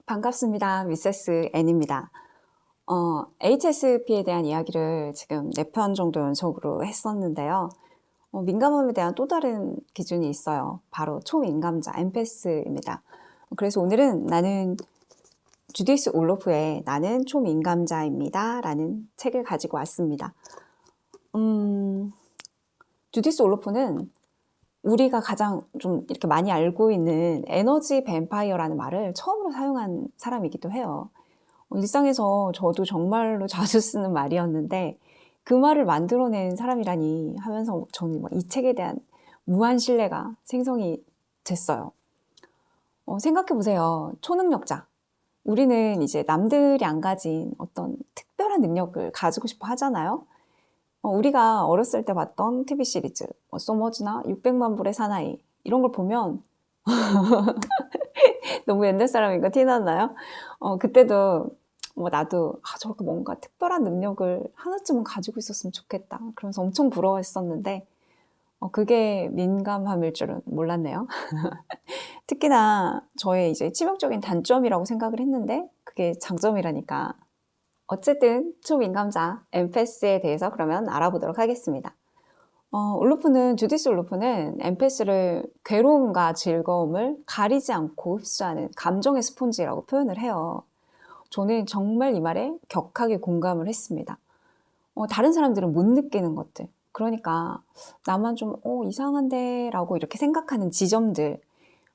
반갑습니다. 미세스 N입니다. HSP에 대한 이야기를 지금 4편 정도 연속으로 했었는데요. 민감함에 대한 또 다른 기준이 있어요. 바로 초민감자, 엠패스입니다. 그래서 오늘은 주디스 올로프의 나는 초민감자입니다. 라는 책을 가지고 왔습니다. 주디스 올로프는 우리가 가장 좀 이렇게 많이 알고 있는 에너지 뱀파이어라는 말을 처음으로 사용한 사람이기도 해요. 일상에서 저도 정말로 자주 쓰는 말이었는데 그 말을 만들어낸 사람이라니 하면서 저는 이 책에 대한 무한 신뢰가 생성이 됐어요. 생각해보세요. 초능력자. 우리는 이제 남들이 안 가진 어떤 특별한 능력을 가지고 싶어 하잖아요. 우리가 어렸을 때 봤던 TV 시리즈, 소머즈나 600만 불의 사나이 이런 걸 보면 너무 옛날 사람인가 티났나요? 그때도 나도 저렇게 뭔가 특별한 능력을 하나쯤은 가지고 있었으면 좋겠다. 그러면서 엄청 부러워했었는데 그게 민감함일 줄은 몰랐네요. 특히나 저의 이제 치명적인 단점이라고 생각을 했는데 그게 장점이라니까. 어쨌든 초민감자, 엠패스에 대해서 그러면 알아보도록 하겠습니다. 주디스 올로프는 엠패스를 괴로움과 즐거움을 가리지 않고 흡수하는 감정의 스폰지라고 표현을 해요. 저는 정말 이 말에 격하게 공감을 했습니다. 다른 사람들은 못 느끼는 것들, 그러니까 나만 좀 이상한데 라고 이렇게 생각하는 지점들,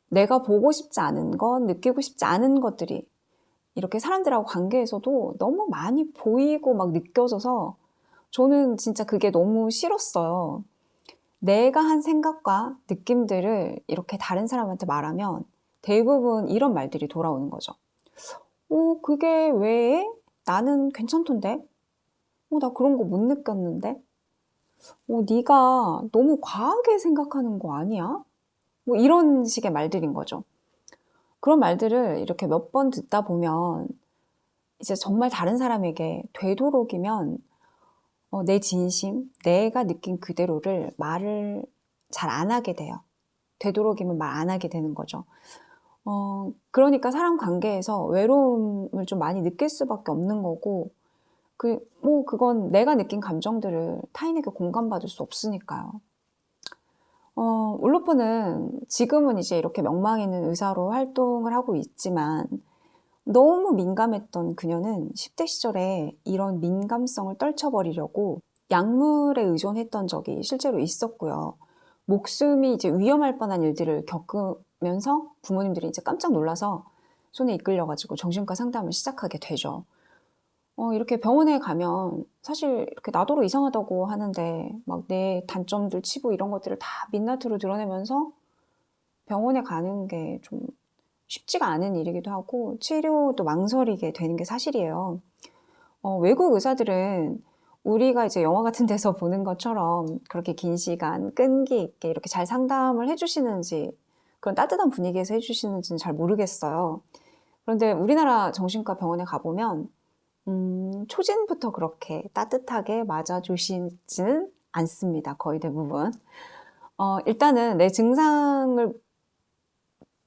내가 보고 싶지 않은 것, 느끼고 싶지 않은 것들이 이렇게 사람들하고 관계에서도 너무 많이 보이고 막 느껴져서 저는 진짜 그게 너무 싫었어요. 내가 한 생각과 느낌들을 이렇게 다른 사람한테 말하면 대부분 이런 말들이 돌아오는 거죠. 그게 왜? 나는 괜찮던데? 나 그런 거 못 느꼈는데? 네가 너무 과하게 생각하는 거 아니야? 이런 식의 말들인 거죠. 그런 말들을 이렇게 몇 번 듣다 보면 이제 정말 다른 사람에게 되도록이면 내 진심, 내가 느낀 그대로를 말을 잘 안 하게 돼요. 되도록이면 말 안 하게 되는 거죠. 그러니까 사람 관계에서 외로움을 좀 많이 느낄 수밖에 없는 거고, 그건 내가 느낀 감정들을 타인에게 공감받을 수 없으니까요. 울로프는 지금은 이제 이렇게 명망 있는 의사로 활동을 하고 있지만, 너무 민감했던 그녀는 10대 시절에 이런 민감성을 떨쳐버리려고 약물에 의존했던 적이 실제로 있었고요. 목숨이 이제 위험할 뻔한 일들을 겪으면서 부모님들이 이제 깜짝 놀라서 손에 이끌려가지고 정신과 상담을 시작하게 되죠. 이렇게 병원에 가면 사실 이렇게 나더러 이상하다고 하는데 막 내 단점들, 치부 이런 것들을 다 민낯으로 드러내면서 병원에 가는 게 좀 쉽지가 않은 일이기도 하고 치료도 망설이게 되는 게 사실이에요. 외국 의사들은 우리가 이제 영화 같은 데서 보는 것처럼 그렇게 긴 시간 끈기 있게 이렇게 잘 상담을 해주시는지, 그런 따뜻한 분위기에서 해주시는지는 잘 모르겠어요. 그런데 우리나라 정신과 병원에 가보면 초진부터 그렇게 따뜻하게 맞아주시지는 않습니다. 거의 대부분. 일단은 내 증상을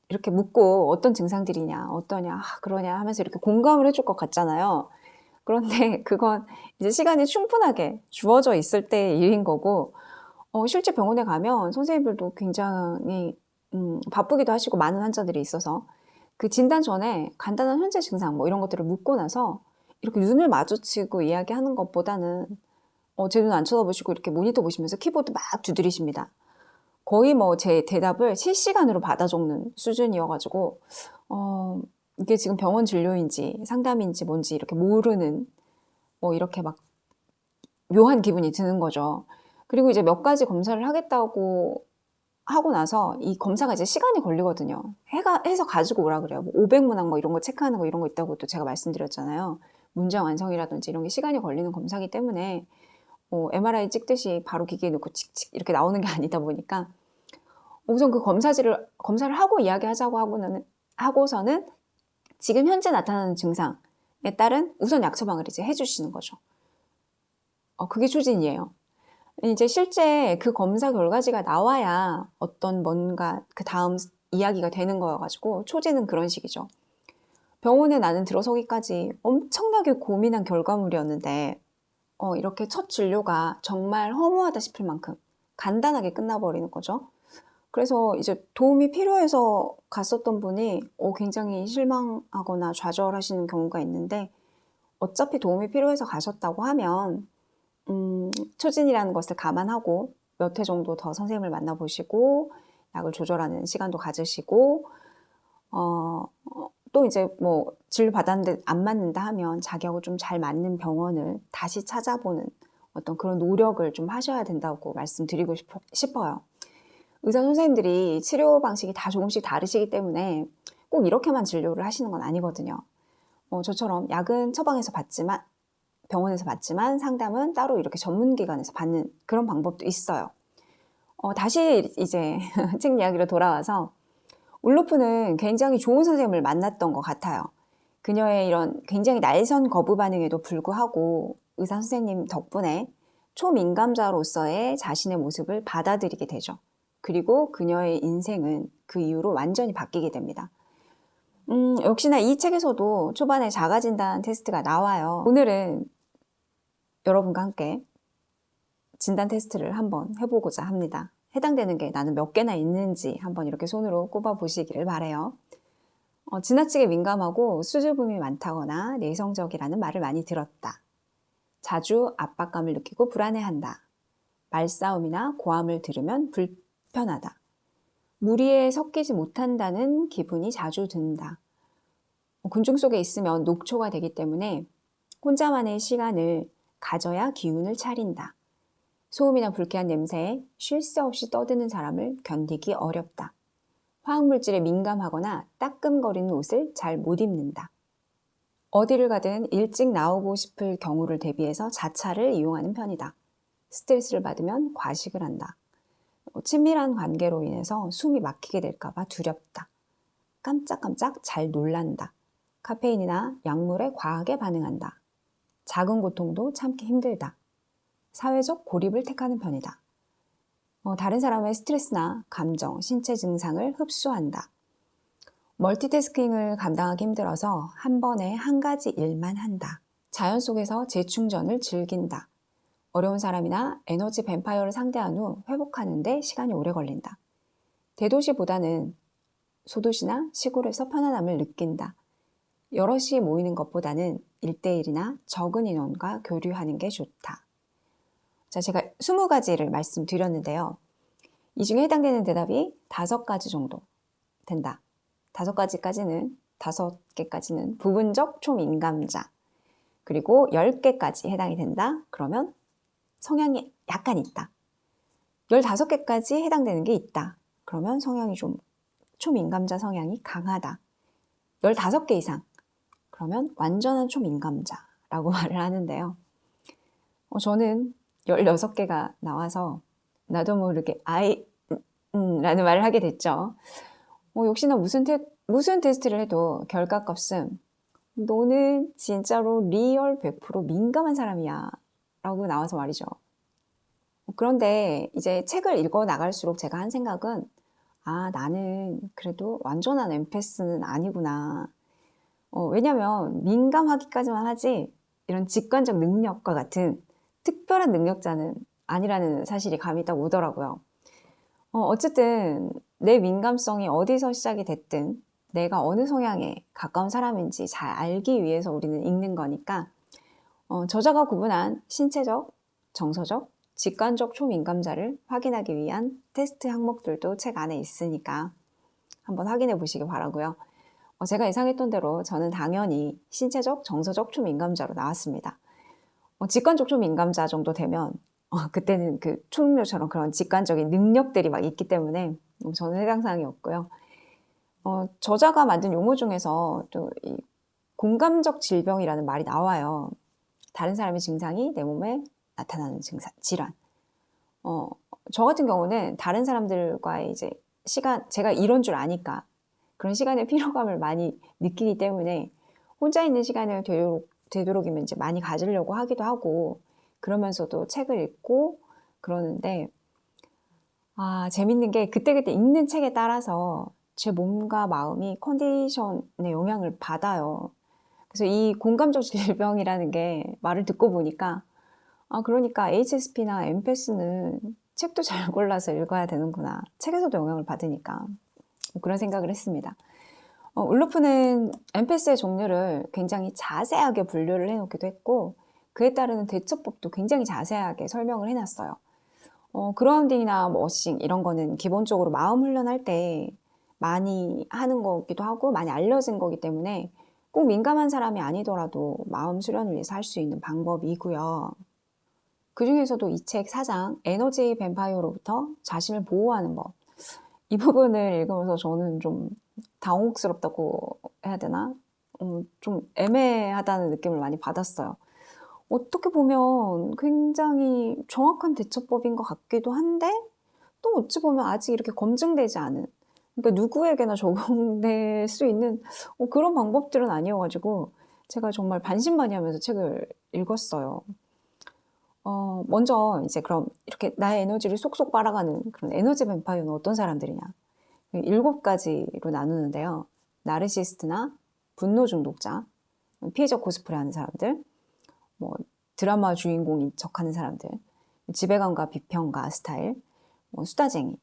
이렇게 묻고 어떤 증상들이냐, 어떠냐, 그러냐 하면서 이렇게 공감을 해줄 것 같잖아요. 그런데 그건 이제 시간이 충분하게 주어져 있을 때의 일인 거고, 실제 병원에 가면 선생님들도 굉장히 바쁘기도 하시고 많은 환자들이 있어서 그 진단 전에 간단한 현재 증상 이런 것들을 묻고 나서 이렇게 눈을 마주치고 이야기하는 것보다는 제 눈 안 쳐다보시고 이렇게 모니터 보시면서 키보드 막 두드리십니다. 거의 제 대답을 실시간으로 받아 적는 수준이어가지고 이게 지금 병원 진료인지 상담인지 뭔지 이렇게 모르는 이렇게 막 묘한 기분이 드는 거죠. 그리고 이제 몇 가지 검사를 하겠다고 하고 나서 이 검사가 이제 시간이 걸리거든요. 해서 가지고 오라 그래요. 500문항 이런 거 체크하는 거 이런 거 있다고 또 제가 말씀드렸잖아요. 문장 완성이라든지 이런 게 시간이 걸리는 검사기 때문에 MRI 찍듯이 바로 기계에 넣고 칙칙 이렇게 나오는 게 아니다 보니까 우선 그 검사를 하고 이야기하자고 하고서는 지금 현재 나타나는 증상에 따른 우선 약 처방을 이제 해주시는 거죠. 그게 추진이에요. 이제 실제 그 검사 결과지가 나와야 어떤 뭔가 그 다음 이야기가 되는 거여가지고 초진은 그런 식이죠. 병원에 나는 들어서기까지 엄청나게 고민한 결과물이었는데 이렇게 첫 진료가 정말 허무하다 싶을 만큼 간단하게 끝나버리는 거죠. 그래서 이제 도움이 필요해서 갔었던 분이 굉장히 실망하거나 좌절하시는 경우가 있는데, 어차피 도움이 필요해서 가셨다고 하면 초진이라는 것을 감안하고 몇 회 정도 더 선생님을 만나보시고 약을 조절하는 시간도 가지시고 또 이제 뭐 진료 받았는데 안 맞는다 하면 자기하고 좀 잘 맞는 병원을 다시 찾아보는 어떤 그런 노력을 좀 하셔야 된다고 말씀드리고 싶어요. 의사 선생님들이 치료 방식이 다 조금씩 다르시기 때문에 꼭 이렇게만 진료를 하시는 건 아니거든요. 저처럼 약은 처방에서 받지만, 병원에서 받지만 상담은 따로 이렇게 전문기관에서 받는 그런 방법도 있어요. 다시 이제 책 이야기로 돌아와서 울루프는 굉장히 좋은 선생님을 만났던 것 같아요. 그녀의 이런 굉장히 날선 거부 반응에도 불구하고 의사 선생님 덕분에 초민감자로서의 자신의 모습을 받아들이게 되죠. 그리고 그녀의 인생은 그 이후로 완전히 바뀌게 됩니다. 역시나 이 책에서도 초반에 자가진단 테스트가 나와요. 오늘은 여러분과 함께 진단 테스트를 한번 해보고자 합니다. 해당되는 게 나는 몇 개나 있는지 한번 이렇게 손으로 꼽아 보시기를 바라요. 지나치게 민감하고 수줍음이 많다거나 내성적이라는 말을 많이 들었다. 자주 압박감을 느끼고 불안해한다. 말싸움이나 고함을 들으면 불편하다. 무리에 섞이지 못한다는 기분이 자주 든다. 군중 속에 있으면 녹초가 되기 때문에 혼자만의 시간을 가져야 기운을 차린다. 소음이나 불쾌한 냄새에 쉴 새 없이 떠드는 사람을 견디기 어렵다. 화학물질에 민감하거나 따끔거리는 옷을 잘 못 입는다. 어디를 가든 일찍 나오고 싶을 경우를 대비해서 자차를 이용하는 편이다. 스트레스를 받으면 과식을 한다. 친밀한 관계로 인해서 숨이 막히게 될까봐 두렵다. 깜짝깜짝 잘 놀란다. 카페인이나 약물에 과하게 반응한다. 작은 고통도 참기 힘들다. 사회적 고립을 택하는 편이다. 다른 사람의 스트레스나 감정, 신체 증상을 흡수한다. 멀티태스킹을 감당하기 힘들어서 한 번에 한 가지 일만 한다. 자연 속에서 재충전을 즐긴다. 어려운 사람이나 에너지 뱀파이어를 상대한 후 회복하는 데 시간이 오래 걸린다. 대도시보다는 소도시나 시골에서 편안함을 느낀다. 여럿이 모이는 것보다는 1대1이나 적은 인원과 교류하는 게 좋다. 자, 제가 20가지를 말씀드렸는데요. 이 중에 해당되는 대답이 5가지 정도 된다. 5개까지는 부분적 초민감자. 그리고 10개까지 해당이 된다. 그러면 성향이 약간 있다. 15개까지 해당되는 게 있다. 그러면 성향이 좀 초민감자 성향이 강하다. 15개 이상. 그러면 완전한 초민감자라고 말을 하는데요. 저는 16개가 나와서 나도 모르게 라는 말을 하게 됐죠. 역시나 무슨 테스트를 해도 결과값은 너는 진짜로 리얼 100% 민감한 사람이야 라고 나와서 말이죠. 그런데 이제 책을 읽어 나갈수록 제가 한 생각은 나는 그래도 완전한 엠패스는 아니구나. 왜냐면 민감하기까지만 하지 이런 직관적 능력과 같은 특별한 능력자는 아니라는 사실이 감이 딱 오더라고요. 어쨌든 내 민감성이 어디서 시작이 됐든 내가 어느 성향에 가까운 사람인지 잘 알기 위해서 우리는 읽는 거니까 저자가 구분한 신체적, 정서적, 직관적 초민감자를 확인하기 위한 테스트 항목들도 책 안에 있으니까 한번 확인해 보시기 바라고요. 제가 예상했던 대로 저는 당연히 신체적, 정서적 초민감자로 나왔습니다. 직관적 초민감자 정도 되면 그때는 그 초능력처럼 그런 직관적인 능력들이 막 있기 때문에 저는 해당 사항이 없고요. 저자가 만든 용어 중에서 또 이 공감적 질병이라는 말이 나와요. 다른 사람의 증상이 내 몸에 나타나는 질환. 저 같은 경우는 다른 사람들과의 이제 시간, 제가 이런 줄 아니까 그런 시간의 피로감을 많이 느끼기 때문에 혼자 있는 시간을 되도록이면 이제 많이 가지려고 하기도 하고 그러면서도 책을 읽고 그러는데 재밌는 게 그때그때 읽는 책에 따라서 제 몸과 마음이 컨디션에 영향을 받아요. 그래서 이 공감적 질병이라는 게 말을 듣고 보니까 그러니까 HSP나 엠패스는 책도 잘 골라서 읽어야 되는구나. 책에서도 영향을 받으니까. 그런 생각을 했습니다. 울루프는 엠패스의 종류를 굉장히 자세하게 분류를 해놓기도 했고 그에 따르는 대처법도 굉장히 자세하게 설명을 해놨어요. 그라운딩이나 머싱 이런 거는 기본적으로 마음 훈련할 때 많이 하는 거기도 하고 많이 알려진 거기 때문에 꼭 민감한 사람이 아니더라도 마음 수련을 위해서 할 수 있는 방법이고요. 그 중에서도 이 책 4장 에너지 뱀파이어로부터 자신을 보호하는 법, 이 부분을 읽으면서 저는 좀 당혹스럽다고 해야 되나? 좀 애매하다는 느낌을 많이 받았어요. 어떻게 보면 굉장히 정확한 대처법인 것 같기도 한데 또 어찌 보면 아직 이렇게 검증되지 않은, 그러니까 누구에게나 적용될 수 있는 그런 방법들은 아니어가지고 제가 정말 반신반의하면서 책을 읽었어요. 먼저 이제 그럼 이렇게 나의 에너지를 쏙쏙 빨아가는 그런 에너지 뱀파이어는 어떤 사람들이냐? 7가지로 나누는데요. 나르시스트나 분노 중독자, 피해자 코스프레 하는 사람들, 뭐 드라마 주인공인 척하는 사람들, 지배감과 비평가 스타일, 수다쟁이,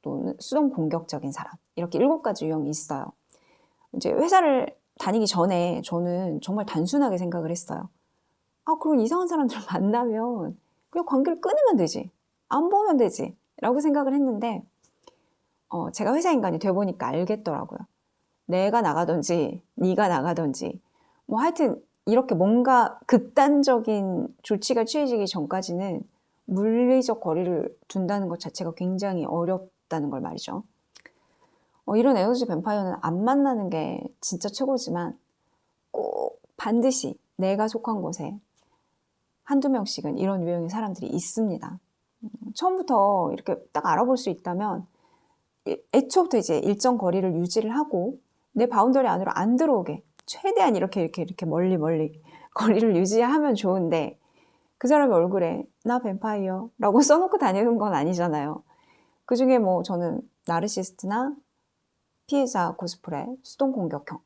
또는 수동 공격적인 사람, 이렇게 7가지 유형이 있어요. 이제 회사를 다니기 전에 저는 정말 단순하게 생각을 했어요. 그런 이상한 사람들 만나면 그냥 관계를 끊으면 되지, 안 보면 되지 라고 생각을 했는데 제가 회사 인간이 돼보니까 알겠더라고요. 내가 나가든지 네가 나가든지 뭐 하여튼 이렇게 뭔가 극단적인 조치가 취해지기 전까지는 물리적 거리를 둔다는 것 자체가 굉장히 어렵다는 걸 말이죠. 이런 에너지 뱀파이어는 안 만나는 게 진짜 최고지만 꼭 반드시 내가 속한 곳에 한두 명씩은 이런 유형의 사람들이 있습니다. 처음부터 이렇게 딱 알아볼 수 있다면 애초부터 이제 일정 거리를 유지를 하고 내 바운더리 안으로 안 들어오게 최대한 이렇게 멀리 거리를 유지하면 좋은데 그 사람의 얼굴에 나 뱀파이어 라고 써놓고 다니는 건 아니잖아요. 그 중에 뭐 저는 나르시스트나 피해자 코스프레, 수동 공격형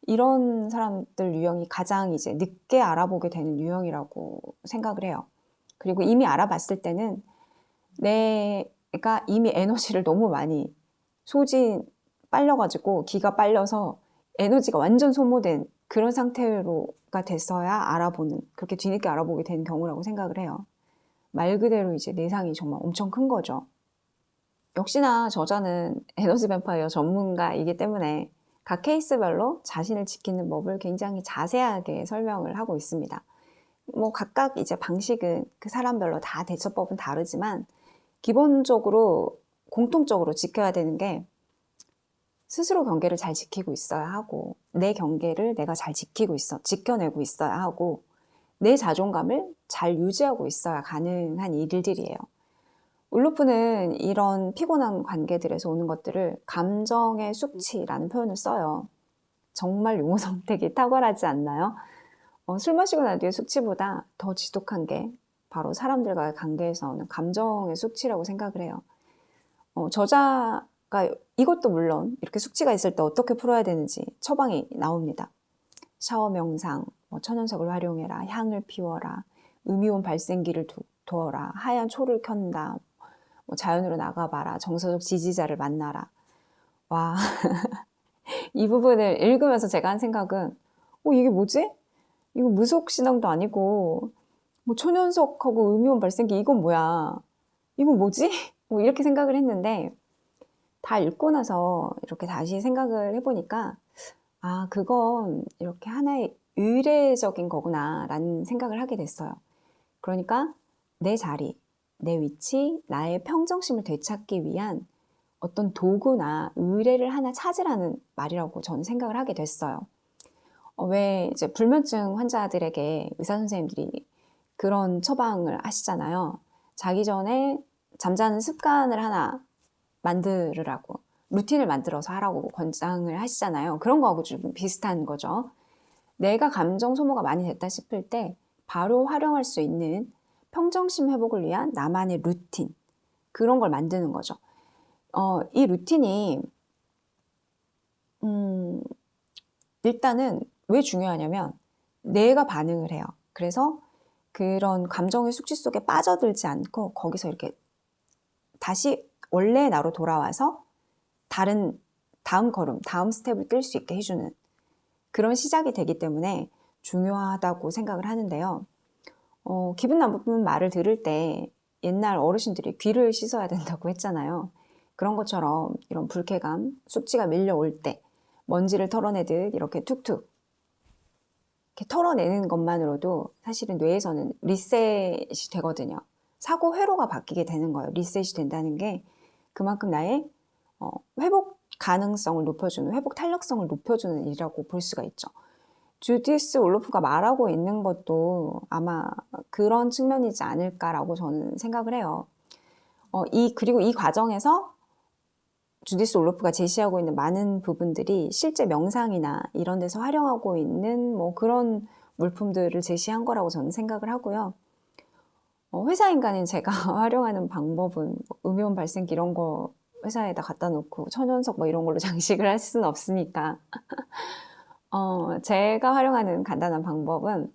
이런 사람들 유형이 가장 이제 늦게 알아보게 되는 유형이라고 생각을 해요. 그리고 이미 알아봤을 때는 내가 이미 에너지를 너무 많이 빨려가지고 기가 빨려서 에너지가 완전 소모된 그런 상태로가 됐어야 알아보는, 그렇게 뒤늦게 알아보게 되는 경우라고 생각을 해요. 말 그대로 이제 내상이 정말 엄청 큰 거죠. 역시나 저자는 에너지 뱀파이어 전문가이기 때문에 각 케이스별로 자신을 지키는 법을 굉장히 자세하게 설명을 하고 있습니다. 뭐 각각 이제 방식은 그 사람별로 다 대처법은 다르지만 기본적으로 공통적으로 지켜야 되는 게 스스로 경계를 잘 지키고 있어야 하고 내 경계를 내가 잘 지켜내고 있어야 하고 내 자존감을 잘 유지하고 있어야 가능한 일들이에요. 울루프는 이런 피곤한 관계들에서 오는 것들을 감정의 숙취라는 표현을 써요. 정말 용어 선택이 탁월하지 않나요? 술 마시고 난 뒤에 숙취보다 더 지독한 게 바로 사람들과의 관계에서 오는 감정의 숙취라고 생각을 해요. 저자가 이것도 물론 이렇게 숙취가 있을 때 어떻게 풀어야 되는지 처방이 나옵니다. 샤워 명상, 천연석을 활용해라, 향을 피워라, 음이온 발생기를 두어라, 하얀 초를 켠다, 자연으로 나가봐라, 정서적 지지자를 만나라. 와, 이 부분을 읽으면서 제가 한 생각은 이게 뭐지? 이거 무속신앙도 아니고 뭐 천연석하고 음이온 발생기 이건 뭐야? 이건 뭐지? 이렇게 생각을 했는데 다 읽고 나서 이렇게 다시 생각을 해보니까 그건 이렇게 하나의 의례적인 거구나 라는 생각을 하게 됐어요. 그러니까 내 자리, 내 위치, 나의 평정심을 되찾기 위한 어떤 도구나 의례를 하나 찾으라는 말이라고 저는 생각을 하게 됐어요. 왜 이제 불면증 환자들에게 의사 선생님들이 그런 처방을 하시잖아요. 자기 전에 잠자는 습관을 하나 만들으라고, 루틴을 만들어서 하라고 권장을 하시잖아요. 그런 거하고 좀 비슷한 거죠. 내가 감정 소모가 많이 됐다 싶을 때 바로 활용할 수 있는 평정심 회복을 위한 나만의 루틴, 그런 걸 만드는 거죠. 이 루틴이 일단은 왜 중요하냐면 내가 반응을 해요. 그래서 그런 감정의 숙지 속에 빠져들지 않고 거기서 이렇게 다시 원래 나로 돌아와서 다음 걸음, 다음 스텝을 뛸 수 있게 해주는 그런 시작이 되기 때문에 중요하다고 생각을 하는데요. 기분 나쁜 말을 들을 때 옛날 어르신들이 귀를 씻어야 된다고 했잖아요. 그런 것처럼 이런 불쾌감, 숙취가 밀려올 때 먼지를 털어내듯 이렇게 툭툭 이렇게 털어내는 것만으로도 사실은 뇌에서는 리셋이 되거든요. 사고 회로가 바뀌게 되는 거예요. 리셋이 된다는 게 그만큼 나의 회복 가능성을 높여주는, 회복 탄력성을 높여주는 일이라고 볼 수가 있죠. 주디스 올로프가 말하고 있는 것도 아마 그런 측면이지 않을까라고 저는 생각을 해요. 그리고 이 과정에서 주디스 올로프가 제시하고 있는 많은 부분들이 실제 명상이나 이런 데서 활용하고 있는 뭐 그런 물품들을 제시한 거라고 저는 생각을 하고요. 회사 인간인 제가 활용하는 방법은 음이온 발생기 이런 거 회사에다 갖다 놓고 천연석 뭐 이런 걸로 장식을 할 수는 없으니까 제가 활용하는 간단한 방법은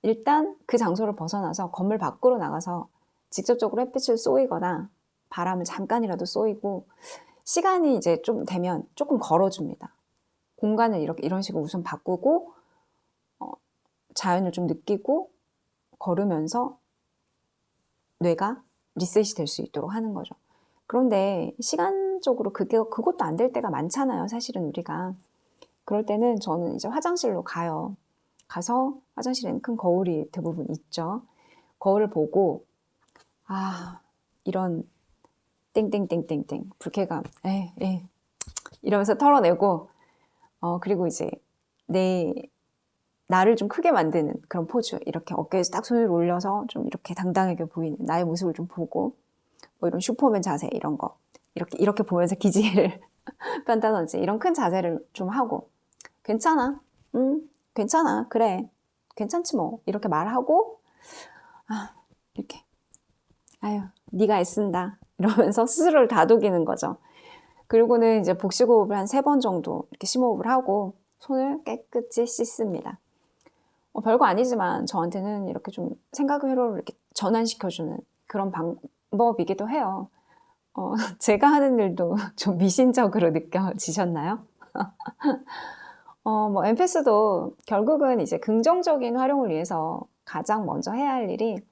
일단 그 장소를 벗어나서 건물 밖으로 나가서 직접적으로 햇빛을 쏘이거나 바람을 잠깐이라도 쏘이고 시간이 이제 좀 되면 조금 걸어줍니다. 공간을 이런 식으로 우선 바꾸고 자연을 좀 느끼고 걸으면서 뇌가 리셋이 될 수 있도록 하는 거죠. 그런데 시간적으로 그것도 안 될 때가 많잖아요. 사실은 우리가. 그럴 때는 저는 이제 화장실로 가요. 가서 화장실에는 큰 거울이 대부분 있죠. 거울을 보고 이런 땡땡땡땡땡 불쾌감 이러면서 털어내고 그리고 이제 나를 좀 크게 만드는 그런 포즈 이렇게 어깨에서 딱 손을 올려서 좀 이렇게 당당하게 보이는 나의 모습을 좀 보고 뭐 이런 슈퍼맨 자세 이런 거 이렇게 보면서 기지개를 편다든지 이런 큰 자세를 좀 하고 괜찮아 괜찮아 그래 괜찮지 뭐 이렇게 말하고 이렇게 아유 네가 애쓴다 이러면서 스스로를 다독이는 거죠. 그리고는 이제 복식호흡을 한 3번 정도 이렇게 심호흡을 하고 손을 깨끗이 씻습니다. 별거 아니지만 저한테는 이렇게 좀 생각의 회로를 이렇게 전환시켜주는 그런 방법이기도 해요. 제가 하는 일도 좀 미신적으로 느껴지셨나요? 뭐 엠패스도 결국은 이제 긍정적인 활용을 위해서 가장 먼저 해야 할 일이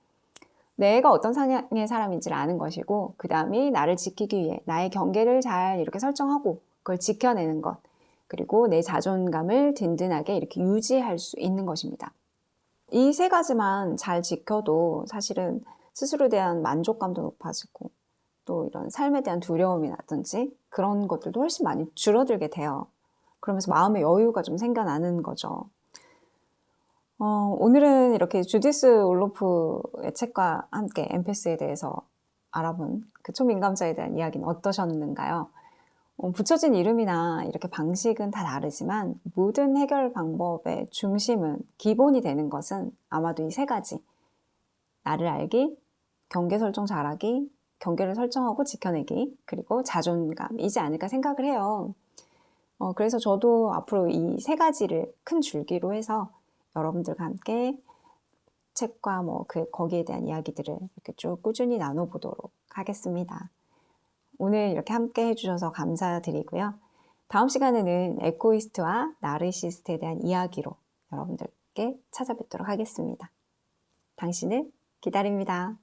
내가 어떤 성향의 사람인지를 아는 것이고 그 다음이 나를 지키기 위해 나의 경계를 잘 이렇게 설정하고 그걸 지켜내는 것 그리고 내 자존감을 든든하게 이렇게 유지할 수 있는 것입니다. 이 3가지만 잘 지켜도 사실은 스스로에 대한 만족감도 높아지고 또 이런 삶에 대한 두려움이라든지 그런 것들도 훨씬 많이 줄어들게 돼요. 그러면서 마음의 여유가 좀 생겨나는 거죠. 오늘은 이렇게 주디스 올로프의 책과 함께 엠패스에 대해서 알아본 그 초민감자에 대한 이야기는 어떠셨는가요? 붙여진 이름이나 이렇게 방식은 다 다르지만 모든 해결 방법의 중심은 기본이 되는 것은 아마도 이 3가지 나를 알기, 경계 설정 잘하기, 경계를 설정하고 지켜내기 그리고 자존감이지 않을까 생각을 해요. 그래서 저도 앞으로 이 3가지를 큰 줄기로 해서 여러분들과 함께 책과 뭐 거기에 대한 이야기들을 이렇게 쭉 꾸준히 나눠보도록 하겠습니다. 오늘 이렇게 함께 해주셔서 감사드리고요. 다음 시간에는 에고이스트와 나르시스트에 대한 이야기로 여러분들께 찾아뵙도록 하겠습니다. 당신을 기다립니다.